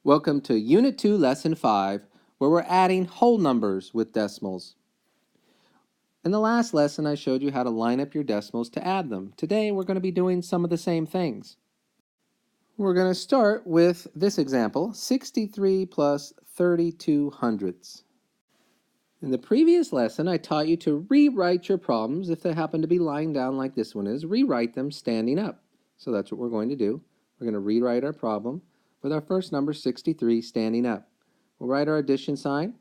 Welcome to Unit 2, Lesson 5, where we're adding whole numbers with decimals. In the last lesson, I showed you how to line up your decimals to add them. Today, we're going to be doing some of the same things. We're going to start with this example, 63 plus 32 hundredths. In the previous lesson, I taught you to rewrite your problems if they happen to be lying down like this one is. Rewrite them standing up. So that's what we're going to do. We're going to rewrite our problem with our first number, 63, standing up. We'll write our addition sign.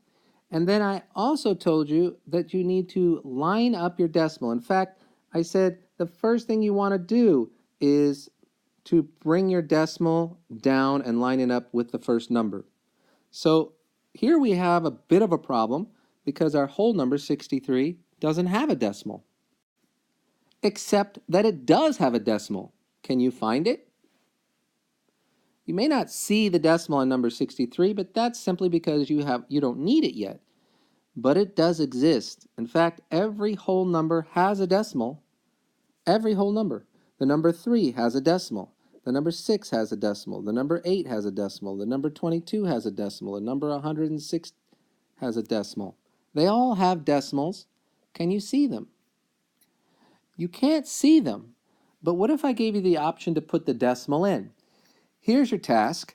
And then I also told you that you need to line up your decimal. In fact, I said the first thing you want to do is to bring your decimal down and line it up with the first number. So here we have a bit of a problem because our whole number, 63, doesn't have a decimal. Except that it does have a decimal. Can you find it? You may not see the decimal on number 63, but that's simply because you don't need it yet. But it does exist. In fact, every whole number has a decimal. Every whole number. The number 3 has a decimal. The number 6 has a decimal. The number 8 has a decimal. The number 22 has a decimal. The number 106 has a decimal. They all have decimals. Can you see them? You can't see them. But what if I gave you the option to put the decimal in? Here's your task.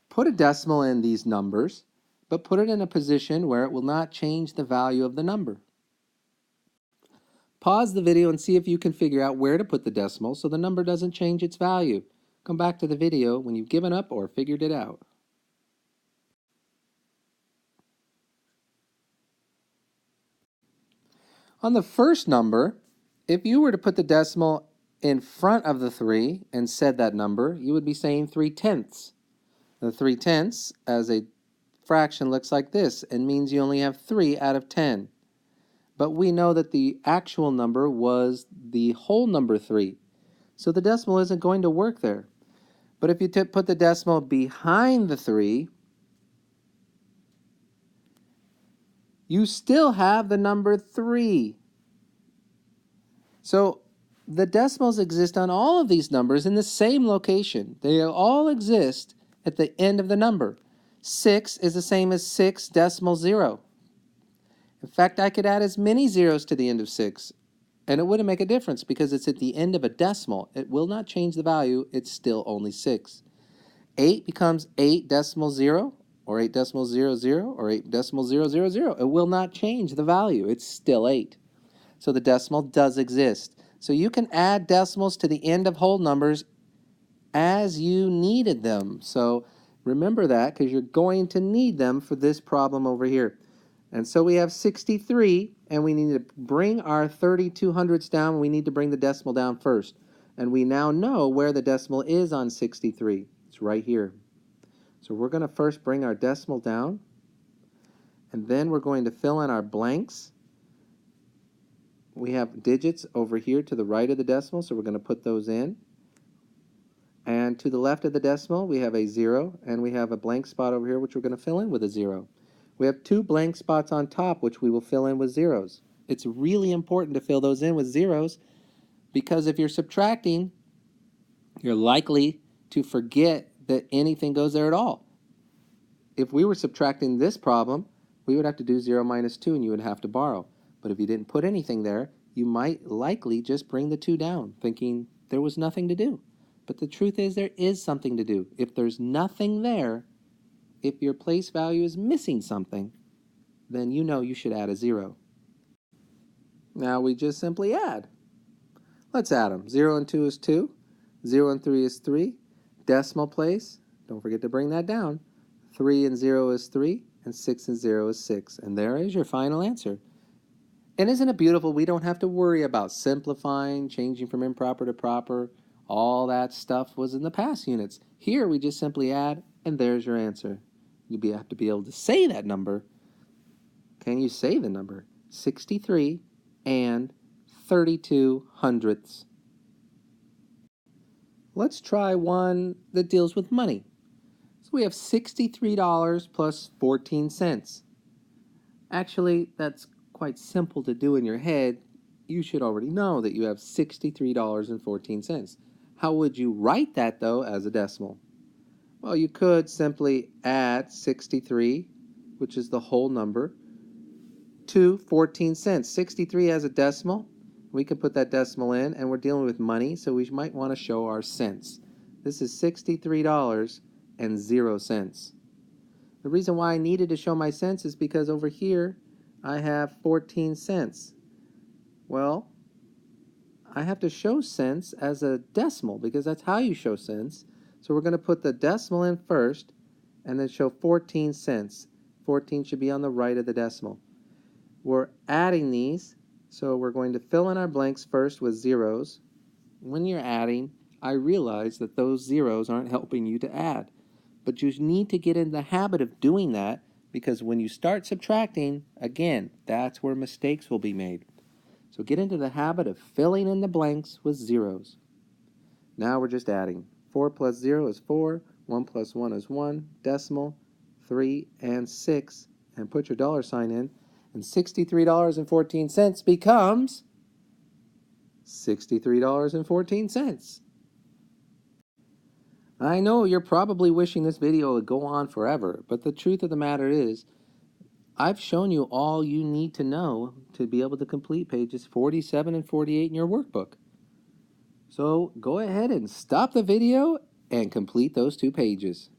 Put a decimal in these numbers, but put it in a position where it will not change the value of the number. Pause the video and see if you can figure out where to put the decimal so the number doesn't change its value. Come back to the video when you've given up or figured it out. On the first number, if you were to put the decimal in front of the 3 and said that number, you would be saying 3/10. The 3/10 as a fraction looks like this and means you only have 3 out of 10. But we know that the actual number was the whole number 3. So the decimal isn't going to work there. But if you put the decimal behind the 3, you still have the number 3. So the decimals exist on all of these numbers in the same location. They all exist at the end of the number. 6 is the same as 6 decimal 0. In fact, I could add as many zeros to the end of 6, and it wouldn't make a difference because it's at the end of a decimal. It will not change the value. It's still only 6. 8 becomes 8 decimal 0, or 8 decimal 00, or 8 decimal 000. It will not change the value. It's still 8. So the decimal does exist. So you can add decimals to the end of whole numbers as you needed them. So remember that because you're going to need them for this problem over here. And so we have 63, and we need to bring our 32 hundredths down. We need to bring the decimal down first. And we now know where the decimal is on 63. It's right here. So we're going to first bring our decimal down, and then we're going to fill in our blanks. We have digits over here to the right of the decimal, so we're going to put those in. And to the left of the decimal, we have a 0, and we have a blank spot over here, which we're going to fill in with a 0. We have 2 blank spots on top, which we will fill in with zeros. It's really important to fill those in with zeros because if you're subtracting, you're likely to forget that anything goes there at all. If we were subtracting this problem, we would have to do 0 minus 2, and you would have to borrow. But if you didn't put anything there, you might likely just bring the 2 down, thinking there was nothing to do. But the truth is there is something to do. If there's nothing there, if your place value is missing something, then you know you should add a 0. Now we just simply add. Let's add them. 0 and 2 is 2. 0 and 3 is 3. Decimal place, don't forget to bring that down. 3 and 0 is 3, and 6 and 0 is 6. And there is your final answer. And isn't it beautiful? We don't have to worry about simplifying, changing from improper to proper. All that stuff was in the past units. Here we just simply add, and there's your answer. You have to be able to say that number. Can you say the number? 63 and 32 hundredths. Let's try one that deals with money. So we have $63 plus 14 cents. Actually, that's quite simple to do in your head. You should already know that you have $63.14. How would you write that, though, as a decimal? Well, you could simply add 63, which is the whole number, to 14 cents. 63 has a decimal. We can put that decimal in, and we're dealing with money, so we might want to show our cents. This is $63.00. The reason why I needed to show my cents is because over here I have 14 cents. Well, I have to show cents as a decimal because that's how you show cents. So we're going to put the decimal in first and then show 14 cents. 14 should be on the right of the decimal. We're adding these, so we're going to fill in our blanks first with zeros. When you're adding, I realize that those zeros aren't helping you to add. But you need to get in the habit of doing that because when you start subtracting, again, that's where mistakes will be made. So get into the habit of filling in the blanks with zeros. Now we're just adding. 4 plus 0 is 4, 1 plus 1 is 1, decimal, 3, and 6, and put your dollar sign in, and $63.14 becomes $63.14. I know you're probably wishing this video would go on forever, but the truth of the matter is, I've shown you all you need to know to be able to complete pages 47 and 48 in your workbook. So go ahead and stop the video and complete those 2 pages.